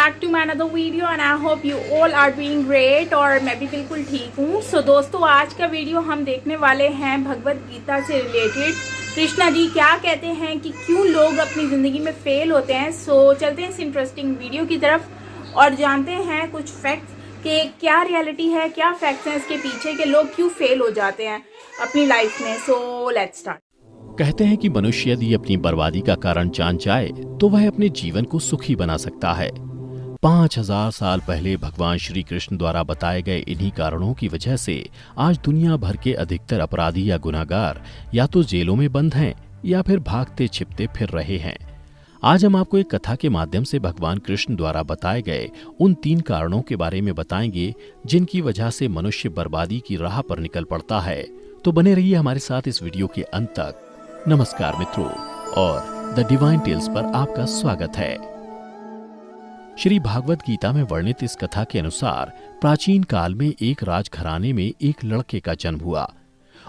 Back to my another video and I hope you all are doing great. और मैं भी बिल्कुल ठीक हूँ। सो दोस्तों, आज का वीडियो हम देखने वाले हैं भगवत गीता से रिलेटेड। कृष्णा जी क्या कहते हैं कि क्यों लोग अपनी ज़िंदगी में फेल होते हैं। सो चलते हैं इस इंटरेस्टिंग वीडियो की तरफ और जानते हैं कुछ फैक्ट्स कि क्या रियलिटी है, क्या फैक्ट्स हैं इसके पीछे कि लोग क्यों फेल हो जाते हैं अपनी लाइफ में। So let's start. कहते हैं कि मनुष्य यदि अपनी बर्बादी का कारण जान जाए तो वह अपने जीवन को सुखी बना सकता है। 5000 साल पहले भगवान श्री कृष्ण द्वारा बताए गए इन्हीं कारणों की वजह से आज दुनिया भर के अधिकतर अपराधी या गुनाहगार या तो जेलों में बंद हैं या फिर भागते छिपते फिर रहे हैं। आज हम आपको एक कथा के माध्यम से भगवान कृष्ण द्वारा बताए गए उन 3 कारणों के बारे में बताएंगे जिनकी वजह से मनुष्य बर्बादी की राह पर निकल पड़ता है। तो बने रहिए हमारे साथ इस वीडियो के अंत तक। नमस्कार मित्रों, और द डिवाइन टेल्स पर आपका स्वागत है। श्री भागवत गीता में वर्णित इस कथा के अनुसार प्राचीन काल में एक राजघराने में एक लड़के का जन्म हुआ।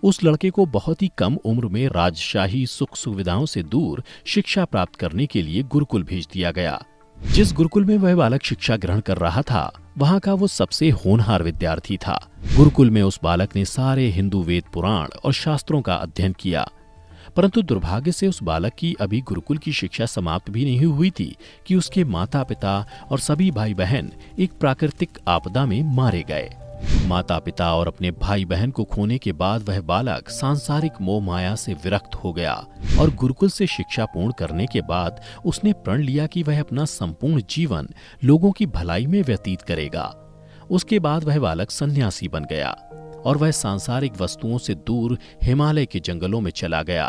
उस लड़के को बहुत ही कम उम्र में राजशाही सुख सुविधाओं से दूर शिक्षा प्राप्त करने के लिए गुरुकुल भेज दिया गया। जिस गुरुकुल में वह बालक शिक्षा ग्रहण कर रहा था, वहां का वो सबसे होनहार विद्यार्थी था। गुरुकुल में उस बालक ने सारे हिंदू वेद पुराण और शास्त्रों का अध्ययन किया, परंतु दुर्भाग्य से उस बालक की अभी गुरुकुल की शिक्षा समाप्त भी नहीं हुई थी कि उसके माता पिता और सभी भाई बहन एक प्राकृतिक आपदा में मारे गए। माता पिता और अपने भाई बहन को खोने के बाद वह बालक सांसारिक मोह माया से विरक्त हो गया और गुरुकुल से शिक्षा पूर्ण करने के बाद उसने प्रण लिया कि वह अपना संपूर्ण जीवन लोगों की भलाई में व्यतीत करेगा। उसके बाद वह बालक सन्यासी बन गया और वह सांसारिक वस्तुओं से दूर हिमालय के जंगलों में चला गया।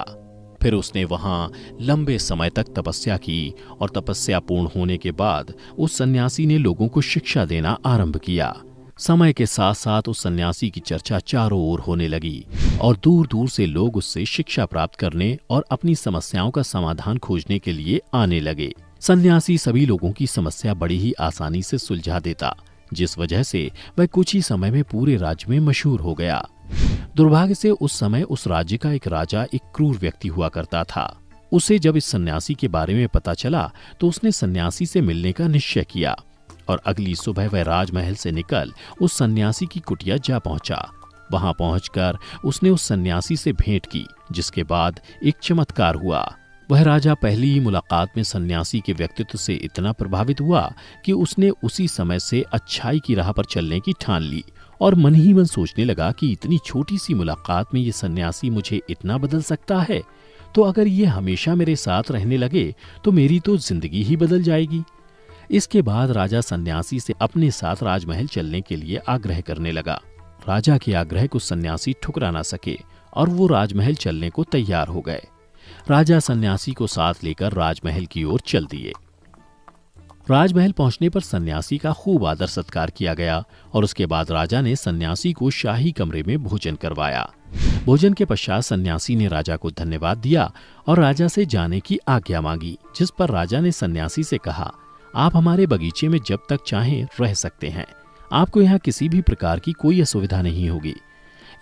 फिर उसने वहां लंबे समय तक तपस्या की और तपस्या पूर्ण होने के बाद उस सन्यासी ने लोगों को शिक्षा देना आरंभ किया। समय के साथ साथ उस सन्यासी की चर्चा चारों ओर होने लगी और दूर दूर से लोग उससे शिक्षा प्राप्त करने और अपनी समस्याओं का समाधान खोजने के लिए आने लगे। सन्यासी सभी लोगों की समस्या बड़ी ही आसानी से सुलझा देता, जिस वजह से वह कुछ ही समय में पूरे राज्य में मशहूर हो गया। दुर्भाग्य से उस समय उस राज्य का एक राजा एक क्रूर व्यक्ति हुआ करता था। उसे जब इस सन्यासी के बारे में पता चला तो उसने सन्यासी से मिलने का निश्चय किया और अगली सुबह वह राजमहल से निकल उस सन्यासी की कुटिया जा पहुंचा। वहां पहुंचकर उसने उस सन्यासी से भेंट की, जिसके बाद एक चमत्कार हुआ। वह राजा पहली ही मुलाकात में सन्यासी के व्यक्तित्व से इतना प्रभावित हुआ कि उसने उसी समय से अच्छाई की राह पर चलने की ठान ली और मन ही मन सोचने लगा कि इतनी छोटी सी मुलाकात में ये सन्यासी मुझे इतना बदल सकता है, तो अगर ये हमेशा मेरे साथ रहने लगे तो मेरी तो जिंदगी ही बदल जाएगी। इसके बाद राजा सन्यासी से अपने साथ राजमहल चलने के लिए आग्रह करने लगा। राजा के आग्रह को सन्यासी ठुकरा ना सके और वो राजमहल चलने को तैयार हो गए। राजा सन्यासी को साथ लेकर राजमहल की ओर चल दिए। राजमहल पहुंचने पर सन्यासी का खूब आदर सत्कार किया गया और उसके बाद राजा ने सन्यासी को शाही कमरे में भोजन करवाया। भोजन के पश्चात सन्यासी ने राजा को धन्यवाद दिया और राजा से जाने की आज्ञा मांगी, जिस पर राजा ने सन्यासी से कहा, आप हमारे बगीचे में जब तक चाहें रह सकते हैं। आपको यहाँ किसी भी प्रकार की कोई असुविधा नहीं होगी।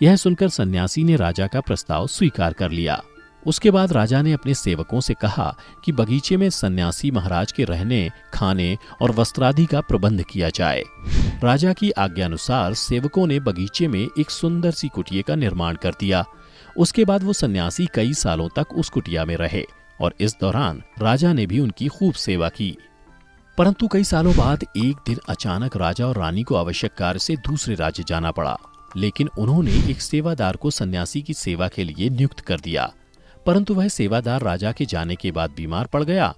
यह सुनकर सन्यासी ने राजा का प्रस्ताव स्वीकार कर लिया। उसके बाद राजा ने अपने सेवकों से कहा कि बगीचे में सन्यासी महाराज के रहने, खाने और वस्त्रादि का प्रबंध किया जाए। राजा की आज्ञानुसार सेवकों ने बगीचे में एक सुंदर सी कुटिया का निर्माण कर दिया। उसके बाद वो सन्यासी कई सालों तक उस कुटिया में रहे और इस दौरान राजा ने भी उनकी खूब सेवा की। परंतु कई सालों बाद एक दिन अचानक राजा और रानी को आवश्यक कार्य से दूसरे राज्य जाना पड़ा, लेकिन उन्होंने एक सेवादार को सन्यासी की सेवा के लिए नियुक्त कर दिया। परंतु वह सेवादार राजा के जाने के बाद बीमार पड़ गया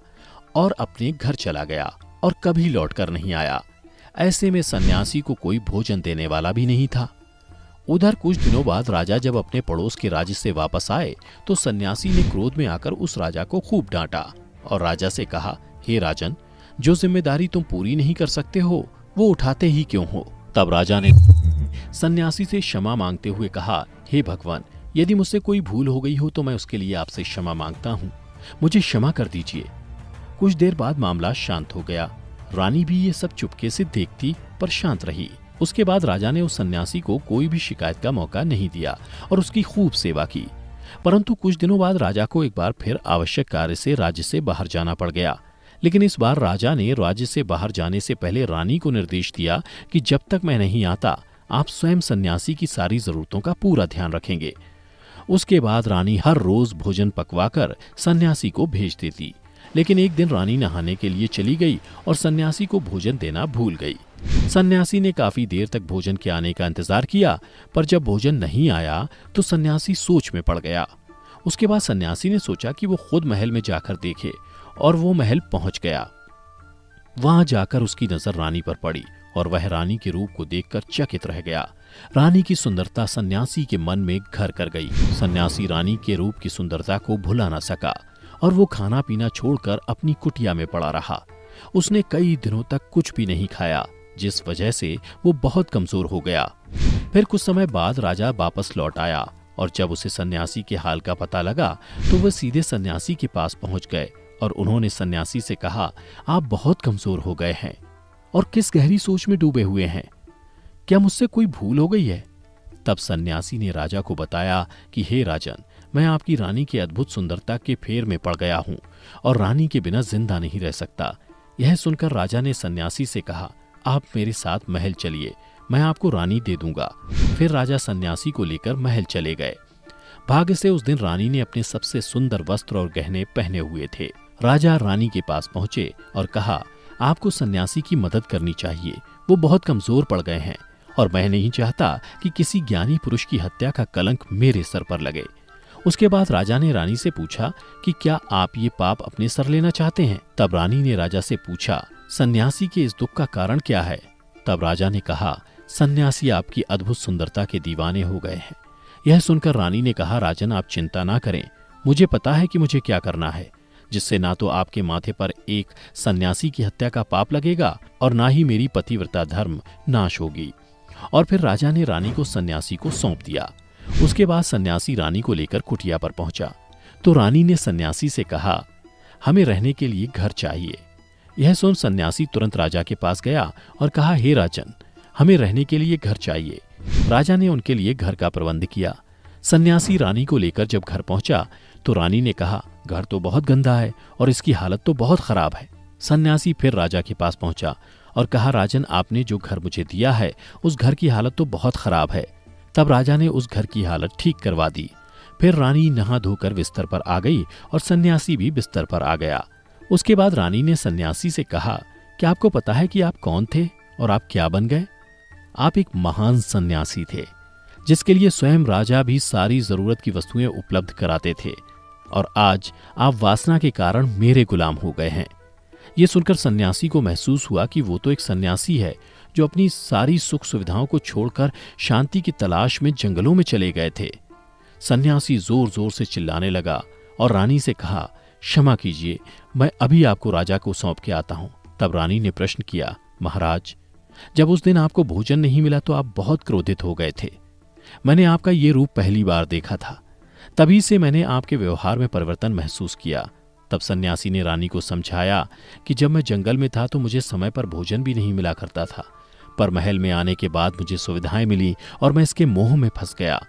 और अपने घर चला गया और कभी लौटकर नहीं आया। ऐसे में सन्यासी को कोई भोजन देने वाला भी नहीं था। उधर कुछ दिनों बाद राजा जब अपने पड़ोस के राज्य से वापस आए तो सन्यासी ने क्रोध में आकर उस राजा को खूब डांटा और राजा से कहा, हे राजन, जो जिम्मेदारी तुम पूरी नहीं कर सकते हो वो उठाते ही क्यों हो। तब राजा ने सन्यासी से क्षमा मांगते हुए कहा, हे भगवान, यदि मुझसे कोई भूल हो गई हो तो मैं उसके लिए आपसे क्षमा मांगता हूँ, मुझे क्षमा कर दीजिए। कुछ देर बाद मामला शांत हो गया। रानी भी ये सब चुपके से देखती पर शांत रही। उसके बाद राजा ने उस सन्यासी को कोई भी शिकायत का मौका नहीं दिया और उसकी खूब सेवा की। परंतु कुछ दिनों बाद राजा को एक बार फिर आवश्यक कार्य से राज्य से बाहर जाना पड़ गया। लेकिन इस बार राजा ने राज्य से बाहर जाने से पहले रानी को निर्देश दिया कि जब तक मैं नहीं आता आप स्वयं सन्यासी की सारी जरूरतों का पूरा ध्यान रखेंगे। उसके बाद रानी हर रोज भोजन पकवाकर सन्यासी को भेज देती, लेकिन एक दिन रानी नहाने के लिए चली गई और सन्यासी को भोजन देना भूल गई। सन्यासी ने काफी देर तक भोजन के आने का इंतजार किया, पर जब भोजन नहीं आया तो सन्यासी सोच में पड़ गया। उसके बाद सन्यासी ने सोचा कि वो खुद महल में जाकर देखे, और वो महल पहुंच गया। वहां जाकर उसकी नजर रानी पर पड़ी और वह रानी के रूप को देखकर चकित रह गया। रानी की सुंदरता सन्यासी के मन में घर कर गई। सन्यासी रानी के रूप की सुंदरता को भुला न सका और वो खाना पीना छोड़कर अपनी कुटिया में पड़ा रहा। उसने कई दिनों तक कुछ भी नहीं खाया, जिस वजह से वो बहुत कमजोर हो गया। फिर कुछ समय बाद राजा वापस लौट आया और जब उसे सन्यासी के हाल का पता लगा तो वह सीधे सन्यासी के पास पहुंच गए और उन्होंने सन्यासी से कहा, आप बहुत कमजोर हो गए हैं और किस गहरी सोच में डूबे हुए हैं, क्या मुझसे कोई भूल हो गई है? तब सन्यासी ने राजा को बताया कि हे राजन, मैं आपकी रानी की अद्भुत सुंदरता के फेर में पड़ गया हूं और रानी के बिना जिंदा नहीं रह सकता। यह सुनकर राजा ने सन्यासी से कहा, आप मेरे साथ महल चलिए, मैं आपको रानी दे दूंगा। फिर राजा सन्यासी को लेकर महल चले गए। भाग्य से उस दिन रानी ने अपने सबसे सुंदर वस्त्र और गहने पहने हुए थे। राजा रानी के पास पहुंचे और कहा, आपको सन्यासी की मदद करनी चाहिए, वो बहुत कमजोर पड़ गए हैं और मैं नहीं चाहता कि किसी ज्ञानी पुरुष की हत्या का कलंक मेरे सर पर लगे। उसके बाद राजा ने रानी से पूछा कि क्या आप ये पाप अपने सर लेना चाहते हैं? तब रानी ने राजा से पूछा, सन्यासी के इस दुख का कारण क्या है? तब राजा ने कहा, सन्यासी आपकी अद्भुत सुंदरता के दीवाने हो गए हैं। यह सुनकर रानी ने कहा, राजन आप चिंता ना करें, मुझे पता है कि मुझे क्या करना है, जिससे ना तो आपके माथे पर एक सन्यासी की हत्या का पाप लगेगा और ना ही मेरी पतिव्रता धर्म नाश होगी। और फिर राजा ने रानी को सन्यासी को सौंप दिया। उसके बाद सन्यासी रानी को लेकर कुटिया पर पहुंचा तो रानी ने सन्यासी से कहा, हमें रहने के लिए घर चाहिए। यह सुन सन्यासी तुरंत राजा के पास गया और कहा, हे राजन, हमें रहने के लिए घर चाहिए। राजा ने उनके लिए घर का प्रबंध किया। सन्यासी रानी को लेकर जब घर पहुंचा तो रानी ने कहा, घर तो बहुत गंदा है और इसकी हालत तो बहुत खराब है। सन्यासी फिर राजा के पास पहुंचा और कहा, राजन आपने जो घर मुझे दिया है उस घर की हालत तो बहुत खराब है। तब राजा ने उस घर की हालत ठीक करवा दी। फिर रानी नहा धोकर बिस्तर पर आ गई और सन्यासी भी बिस्तर पर आ गया। उसके बाद रानी ने सन्यासी से कहा, क्या आपको पता है कि आप कौन थे और आप क्या बन गए? आप एक महान सन्यासी थे, जिसके लिए स्वयं राजा भी सारी जरूरत की वस्तुएं उपलब्ध कराते थे, और आज आप वासना के कारण मेरे गुलाम हो गए हैं। ये सुनकर सन्यासी को महसूस हुआ कि वो तो एक सन्यासी है जो अपनी सारी सुख सुविधाओं को छोड़कर शांति की तलाश में जंगलों में चले गए थे। सन्यासी जोर जोर से चिल्लाने लगा और रानी से कहा, क्षमा कीजिए, मैं अभी आपको राजा को सौंप के आता हूं। तब रानी ने प्रश्न किया, महाराज, जब उस दिन आपको भोजन नहीं मिला तो आप बहुत क्रोधित हो गए थे। मैंने आपका ये रूप पहली बार देखा था, तभी से मैंने आपके व्यवहार में परिवर्तन महसूस किया। तब सन्यासी ने रानी को समझाया कि जब मैं जंगल में था तो मुझे समय पर भोजन भी नहीं मिला करता था, पर महल में आने के बाद मुझे सुविधाएं मिली और मैं इसके मोह में फंस गया।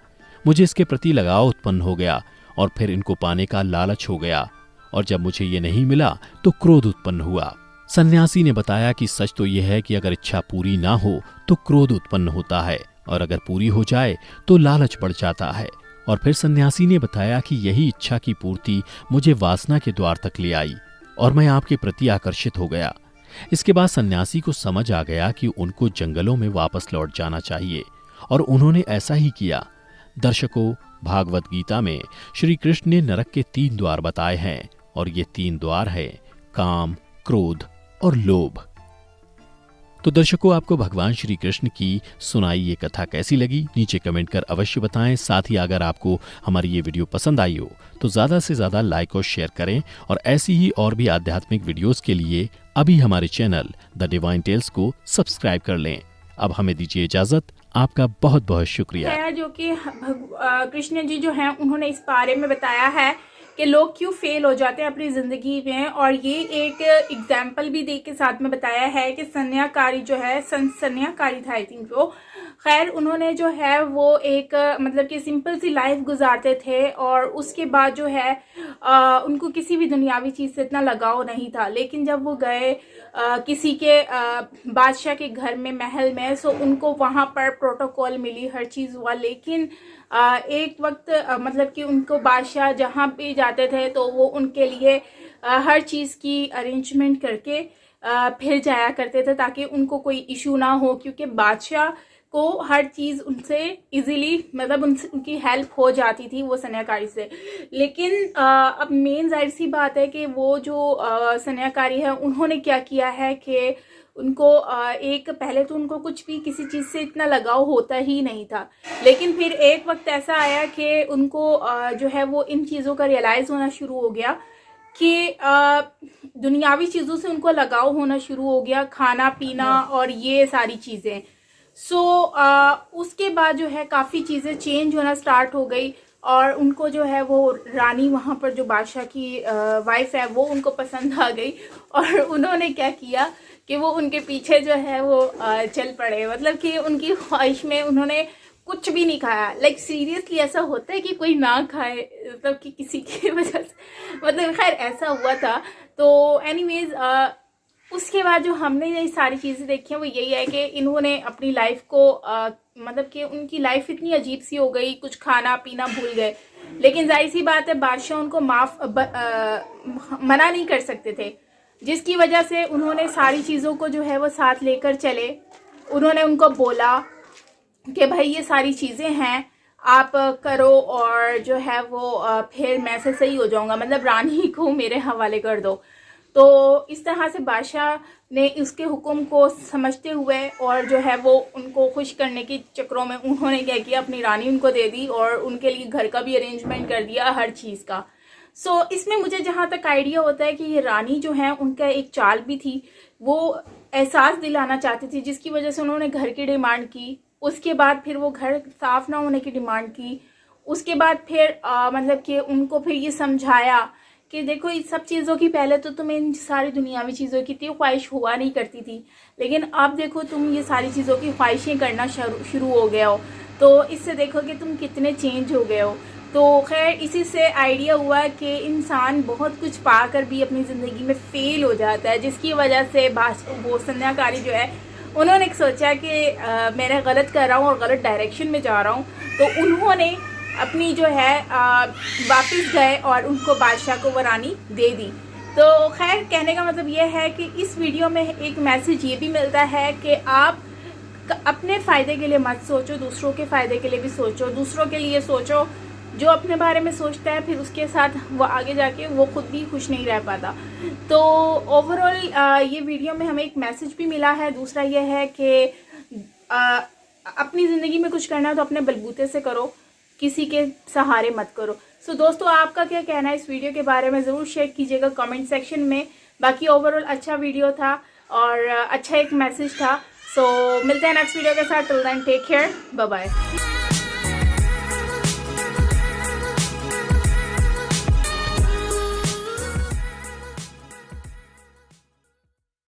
मुझे इसके प्रति लगाव उत्पन्न हो गया और फिर इनको पाने का लालच हो गया, और जब मुझे ये नहीं मिला तो क्रोध उत्पन्न हुआ। सन्यासी ने बताया कि सच तो यह है कि अगर इच्छा पूरी ना हो तो क्रोध उत्पन्न होता है, और अगर पूरी हो जाए तो लालच बढ़ जाता है। और फिर सन्यासी ने बताया कि यही इच्छा की पूर्ति मुझे वासना के द्वार तक ले आई और मैं आपके प्रति आकर्षित हो गया। इसके बाद सन्यासी को समझ आ गया कि उनको जंगलों में वापस लौट जाना चाहिए, और उन्होंने ऐसा ही किया। दर्शकों, भागवत गीता में श्री कृष्ण ने नरक के 3 द्वार बताए हैं, और ये 3 द्वार है काम, क्रोध और लोभ। तो दर्शकों, आपको भगवान श्री कृष्ण की सुनाई ये कथा कैसी लगी, नीचे कमेंट कर अवश्य बताएं। साथ ही अगर आपको हमारी ये वीडियो पसंद आई हो तो ज्यादा से ज्यादा लाइक और शेयर करें, और ऐसी ही और भी आध्यात्मिक वीडियोस के लिए अभी हमारे चैनल द डिवाइन टेल्स को सब्सक्राइब कर लें। अब हमें दीजिए इजाजत, आपका बहुत बहुत शुक्रिया। है जो कि कृष्ण जी जो हैं उन्होंने इस बारे में बताया है कि लोग क्यों फेल हो जाते हैं अपनी जिंदगी में, और ये एक एग्जाम्पल भी दे के साथ में बताया है कि सन्याकारी जो है, सन्याकारी था आई थिंक वो, खैर उन्होंने जो है वो एक मतलब कि सिंपल सी लाइफ गुजारते थे और उसके बाद जो है उनको किसी भी दुनियावी चीज़ से इतना लगाव नहीं था। लेकिन जब वो गए किसी के बादशाह के घर में, महल में, सो उनको वहाँ पर प्रोटोकॉल मिली, हर चीज़ हुआ। लेकिन एक वक्त मतलब कि उनको बादशाह जहाँ भी जाते थे तो वो उनके लिए हर चीज़ की अरेंजमेंट करके फिर जाया करते थे ताकि उनको कोई इशू ना हो, क्योंकि बादशाह को हर चीज़ उनसे इजीली मतलब उनकी हेल्प हो जाती थी वो सन्याकारी से। लेकिन अब मेन जाहिर सी बात है कि वो जो सन्याकारी है उन्होंने क्या किया है कि उनको एक पहले तो उनको कुछ भी किसी चीज़ से इतना लगाव होता ही नहीं था। लेकिन फिर एक वक्त ऐसा आया कि उनको जो है वो इन चीज़ों का रियलाइज़ होना शुरू हो गया कि दुनियावी चीज़ों से उनको लगाव होना शुरू हो गया, खाना पीना और ये सारी चीज़ें। सो उसके बाद जो है काफ़ी चीज़ें चेंज होना स्टार्ट हो गई और उनको जो है वो रानी वहाँ पर जो बादशाह की वाइफ है वो उनको पसंद आ गई और उन्होंने क्या किया कि वो उनके पीछे जो है वो चल पड़े। मतलब कि उनकी ख्वाहिश में उन्होंने कुछ भी नहीं खाया। लाइक सीरियसली ऐसा होता है कि कोई ना खाए, मतलब कि किसी की वजह से, मतलब खैर ऐसा हुआ था। तो एनीवेज उसके बाद जो हमने ये सारी चीज़ें देखी हैं वो यही है कि इन्होंने अपनी लाइफ को मतलब कि उनकी लाइफ इतनी अजीब सी हो गई, कुछ खाना पीना भूल गए। लेकिन जाहिर सी बात है बादशाह उनको मना नहीं कर सकते थे, जिसकी वजह से उन्होंने सारी चीज़ों को जो है वो साथ लेकर चले। उन्होंने उनको बोला कि भाई ये सारी चीज़ें हैं आप करो और जो है वो फिर मैं से सही हो जाऊंगा, मतलब रानी को मेरे हवाले कर दो। तो इस तरह से बादशाह ने उसके हुक्म को समझते हुए और जो है वो उनको खुश करने के चक्करों में उन्होंने क्या किया, अपनी रानी उनको दे दी और उनके लिए घर का भी अरेंजमेंट कर दिया, हर चीज़ का। सो इसमें मुझे जहाँ तक आइडिया होता है कि ये रानी जो है उनका एक चाल भी थी, वो एहसास दिलाना चाहती थी, जिसकी वजह से उन्होंने घर की डिमांड की। उसके बाद फिर वो घर साफ ना होने की डिमांड की। उसके बाद फिर मतलब कि उनको फिर ये समझाया कि देखो इस सब चीज़ों की पहले तो तुम्हें इन सारी दुनियावी चीज़ों की इतनी ख्वाहिश हुआ नहीं करती थी, लेकिन अब देखो तुम ये सारी चीज़ों की ख्वाहिशें करना शुरू हो गए हो, तो इससे देखो कि तुम कितने चेंज हो गए हो। तो खैर इसी से आइडिया हुआ कि इंसान बहुत कुछ पाकर भी अपनी ज़िंदगी में फेल हो जाता है, जिसकी वजह से वो सन्याकारी जो है उन्होंने सोचा कि मैं गलत कर रहा हूँ और गलत डायरेक्शन में जा रहा हूँ। तो उन्होंने अपनी जो है वापस गए और उनको बादशाह को वो रानी दे दी। तो खैर कहने का मतलब ये है कि इस वीडियो में एक मैसेज ये भी मिलता है कि आप अपने फ़ायदे के लिए मत सोचो, दूसरों के फ़ायदे के लिए भी सोचो। दूसरों के लिए सोचो, जो अपने बारे में सोचता है फिर उसके साथ वो आगे जाके वो खुद भी खुश नहीं रह पाता। तो ओवरऑल ये वीडियो में हमें एक मैसेज भी मिला है। दूसरा ये है कि अपनी ज़िंदगी में कुछ करना है तो अपने बलबूते से करो, किसी के सहारे मत करो। सो दोस्तों आपका क्या कहना है इस वीडियो के बारे में ज़रूर शेयर कीजिएगा कमेंट सेक्शन में। बाकी ओवरऑल अच्छा वीडियो था और अच्छा एक मैसेज था। सो मिलते हैं नेक्स्ट वीडियो के साथ। Till then take care, bye bye.